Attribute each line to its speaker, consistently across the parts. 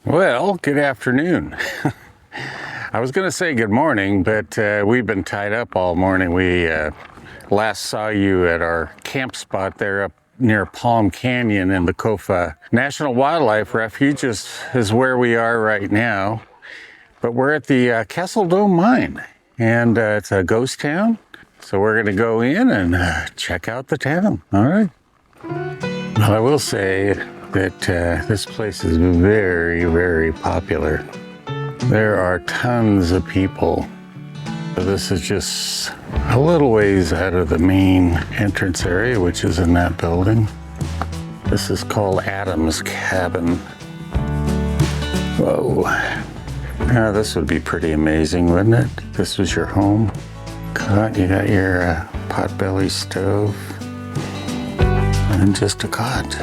Speaker 1: Well, good afternoon. I was going to say good morning, but we've been tied up all morning. We last saw you at our camp spot there up near Palm Canyon in the KOFA National Wildlife Refuge is where we are right now. But we're at the Castle Dome Mine, and it's a ghost town. So we're going to go in and check out the town. All right. Well, I will say that this place is very, very popular. There are tons of people. So this is just a little ways out of the main entrance area, which is in that building. This is called Adam's Cabin. Whoa. Now this would be pretty amazing, wouldn't it? This was your home. Cot, you got your potbelly stove. And just a cot.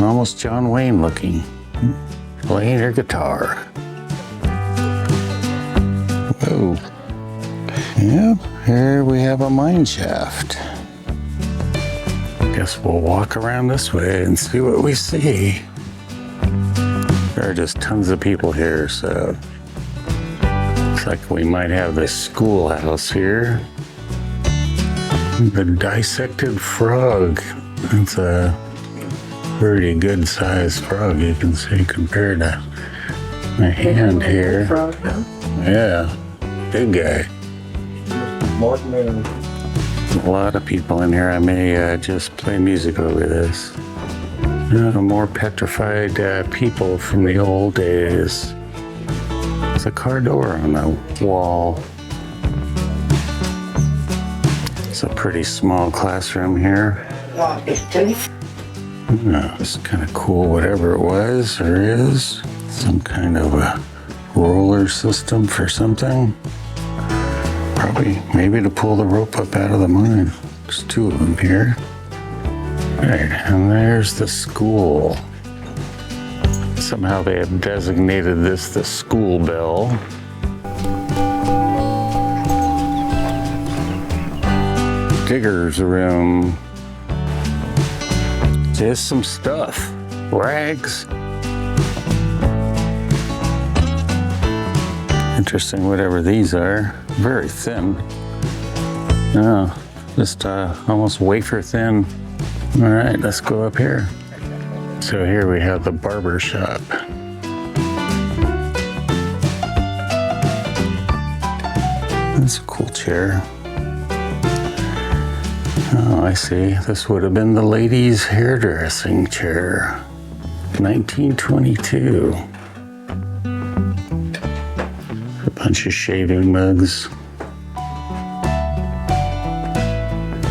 Speaker 1: Almost John Wayne looking. Playing her guitar. Whoa. Yep, here we have a mine shaft. Guess we'll walk around this way and see what we see. There are just tons of people here, so looks like we might have the schoolhouse here. The dissected frog. It's a pretty good sized frog, you can see, compared to my hand here. Yeah, big guy. A lot of people in here. I may just play music over this. More petrified people from the old days. There's a car door on the wall. It's a pretty small classroom here. It's kind of cool, whatever it was or is. Some kind of a roller system for something. Probably, maybe to pull the rope up out of the mine. There's two of them here. Right, and there's the school. Somehow they have designated this the school bell. Digger's room. Just some stuff. Rags. Interesting, whatever these are. Very thin. Oh, just almost wafer thin. All right, let's go up here. So here we have the barber shop. That's a cool chair. Oh, I see. This would have been the ladies' hairdressing chair. 1922. A bunch of shaving mugs.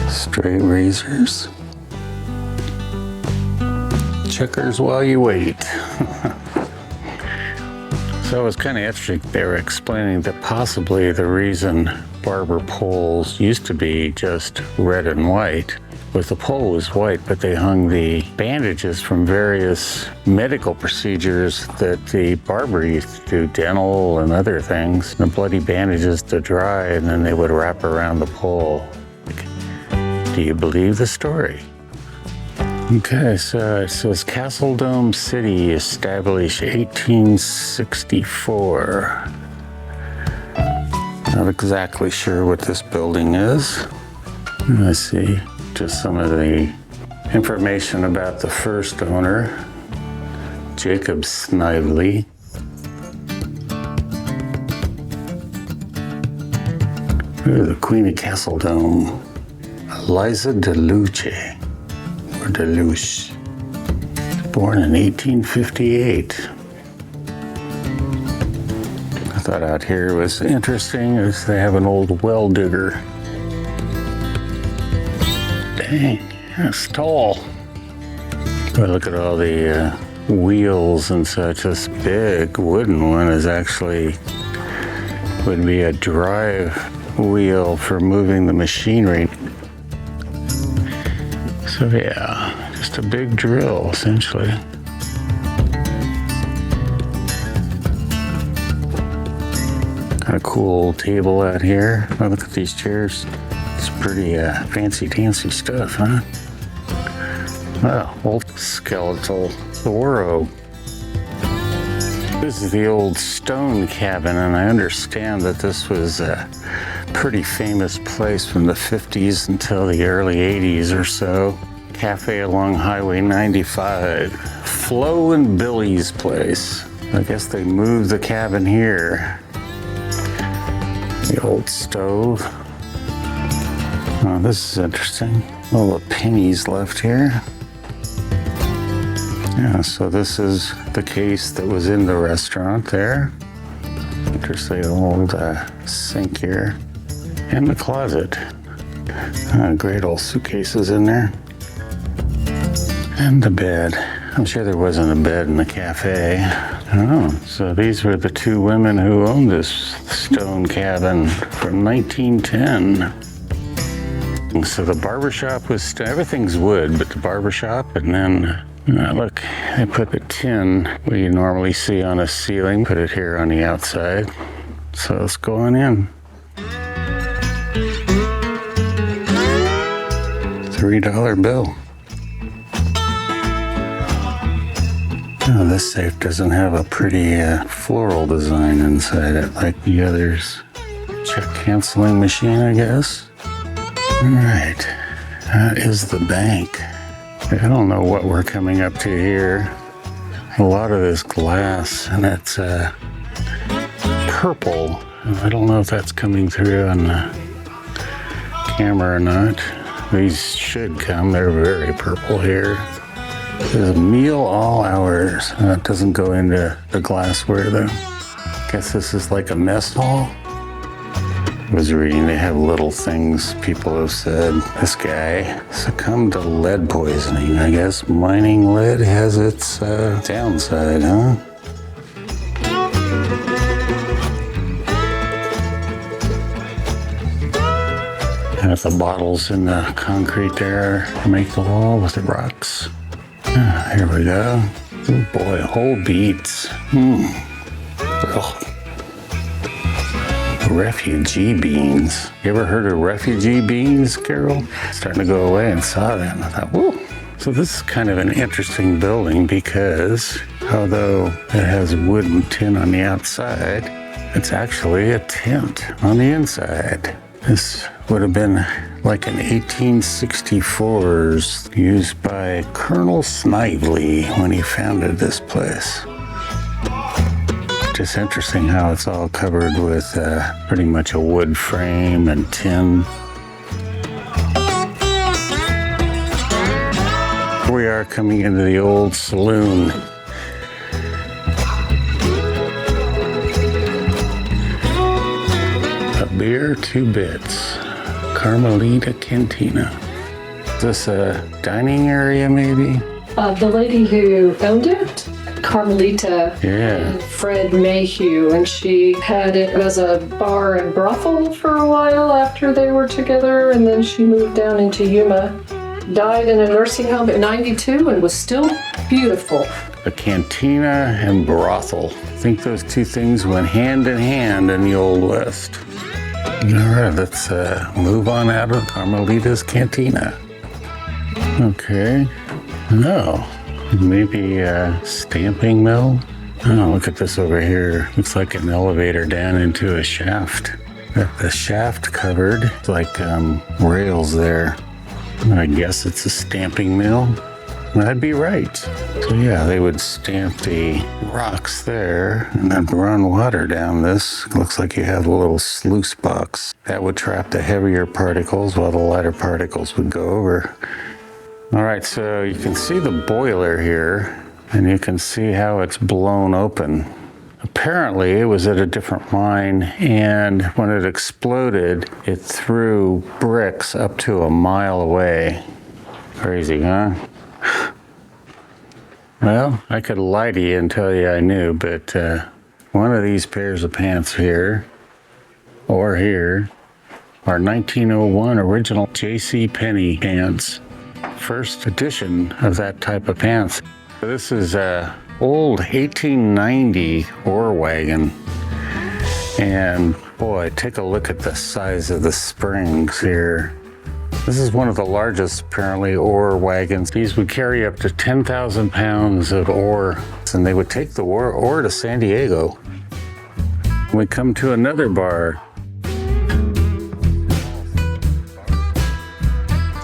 Speaker 1: Straight razors. Checkers while you wait. So it was kind of interesting. They were explaining that possibly the reason barber poles used to be just red and white was the pole was white, but they hung the bandages from various medical procedures that the barber used to do, dental and other things, the bloody bandages to dry, and then they would wrap around the pole. Do you believe the story? Okay, so it says Castle Dome City, established 1864. Not exactly sure what this building is. Let's see, just some of the information about the first owner, Jacob Snively. Ooh, the Queen of Castle Dome, Eliza DeLuce. Or Deluche, born in 1858. I thought out here was interesting is they have an old well digger. Dang, that's tall. But look at all the wheels and such. This big wooden one is actually would be a drive wheel for moving the machinery. So yeah, just a big drill, essentially. Kind of cool table out here. Oh, look at these chairs. It's pretty fancy-dancy stuff, huh? Oh, old skeletal Thoreau. This is the old stone cabin, and I understand that this was a pretty famous place from the 50s until the early 80s or so. Cafe along Highway 95. Flo and Billy's place. I guess they moved the cabin here. The old stove. Oh, this is interesting. All the pennies left here. Yeah, so this is the case that was in the restaurant there. Interesting old sink here. And the closet. Great old suitcases in there. And the bed. I'm sure there wasn't a bed in the cafe. Oh, so these were the two women who owned this stone cabin from 1910. So the barbershop was, everything's wood, but the barbershop, and then look, I put the tin we normally see on a ceiling, put it here on the outside. So let's go on in. $3 bill. Oh, this safe doesn't have a pretty floral design inside it like the others. Check canceling machine, I guess. All right, that is the bank. I don't know what we're coming up to here. A lot of this glass, and it's purple. I don't know if that's coming through on the camera or not. These should come, they're very purple here. There's a meal all hours. That doesn't go into the glassware though. Guess this is like a mess hall. I was reading they have little things people have said. This guy succumbed to lead poisoning. I guess mining lead has its downside, huh? Got the bottles in the concrete there to make the wall with the rocks. Here we go. Oh boy, whole beets. Refugee beans. You ever heard of refugee beans, Carol? Starting to go away and saw that and I thought, whoa. So this is kind of an interesting building because although it has wood and tin on the outside, it's actually a tent on the inside. This would have been like an 1864s used by Colonel Snively when he founded this place. Just interesting how it's all covered with pretty much a wood frame and tin. Here we are coming into the old saloon. A beer, 2 bits. Carmelita Cantina. Is this a dining area maybe?
Speaker 2: The lady who owned it, Carmelita, and Fred Mayhew, and she had it as a bar and brothel for a while after they were together, and then she moved down into Yuma, died in a nursing home at 92 and was still beautiful.
Speaker 1: A cantina and brothel. I think those two things went hand in hand in the Old West. All right, let's move on out of Carmelita's Cantina. Okay. No, maybe a stamping mill. Oh, look at this over here. Looks like an elevator down into a shaft. Got the shaft covered. It's like rails there. I guess it's a stamping mill. I'd be right. So yeah, they would stamp the rocks there and then run water down this. Looks like you have a little sluice box. That would trap the heavier particles while the lighter particles would go over. All right, so you can see the boiler here and you can see how it's blown open. Apparently it was at a different mine, and when it exploded, it threw bricks up to a mile away. Crazy, huh? Well, I could lie to you and tell you I knew, but one of these pairs of pants here, or here, are 1901 original J.C. Penney pants. First edition of that type of pants. This is a old 1890 ore wagon, and boy, take a look at the size of the springs here. This is one of the largest, apparently, ore wagons. These would carry up to 10,000 pounds of ore, and they would take the ore to San Diego. We come to another bar.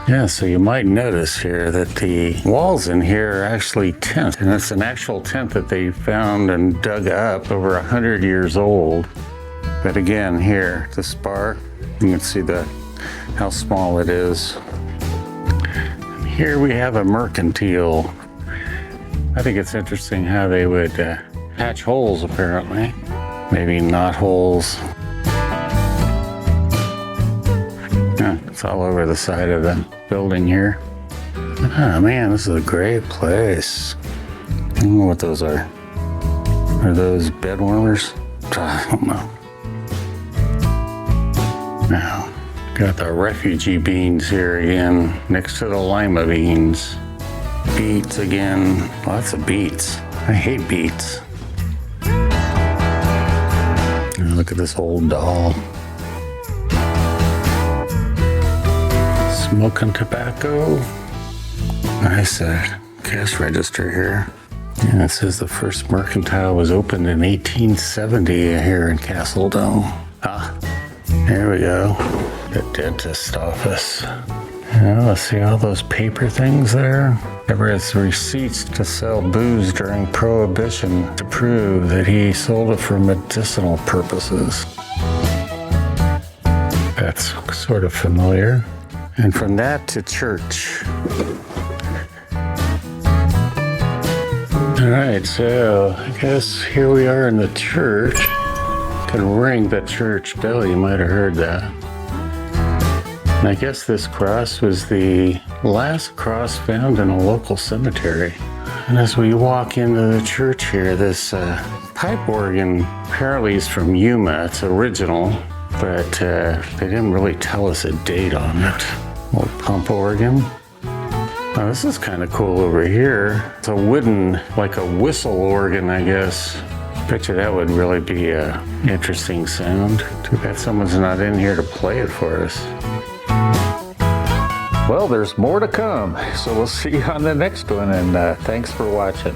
Speaker 1: Yeah, so you might notice here that the walls in here are actually tent, and it's an actual tent that they found and dug up, over 100 years old. But again, here, this bar, you can see how small it is. And here we have a mercantile. I think it's interesting how they would patch holes, apparently. Maybe knot holes. Yeah, it's all over the side of the building here. Oh man, this is a great place. I don't know what those are. Are those bed warmers? I don't know. Now, got the refugee beans here again, next to the lima beans. Beets again, lots of beets. I hate beets. And look at this old doll. Smoking tobacco. Nice cash register here. And it says the first mercantile was opened in 1870 here in Castle Dome. Ah, there we go. The dentist office. Yeah, let's see all those paper things there. There was receipts to sell booze during Prohibition to prove that he sold it for medicinal purposes. That's sort of familiar. And from that to church. All right, so I guess here we are in the church. Can ring the church bell, you might have heard that. And I guess this cross was the last cross found in a local cemetery. And as we walk into the church here, this pipe organ apparently is from Yuma. It's original, but they didn't really tell us a date on it. Old pump organ. Oh, this is kind of cool over here. It's a wooden, like a whistle organ, I guess. Bet you that would really be an interesting sound. Too bad someone's not in here to play it for us.
Speaker 3: Well, there's more to come, so we'll see you on the next one, and thanks for watching.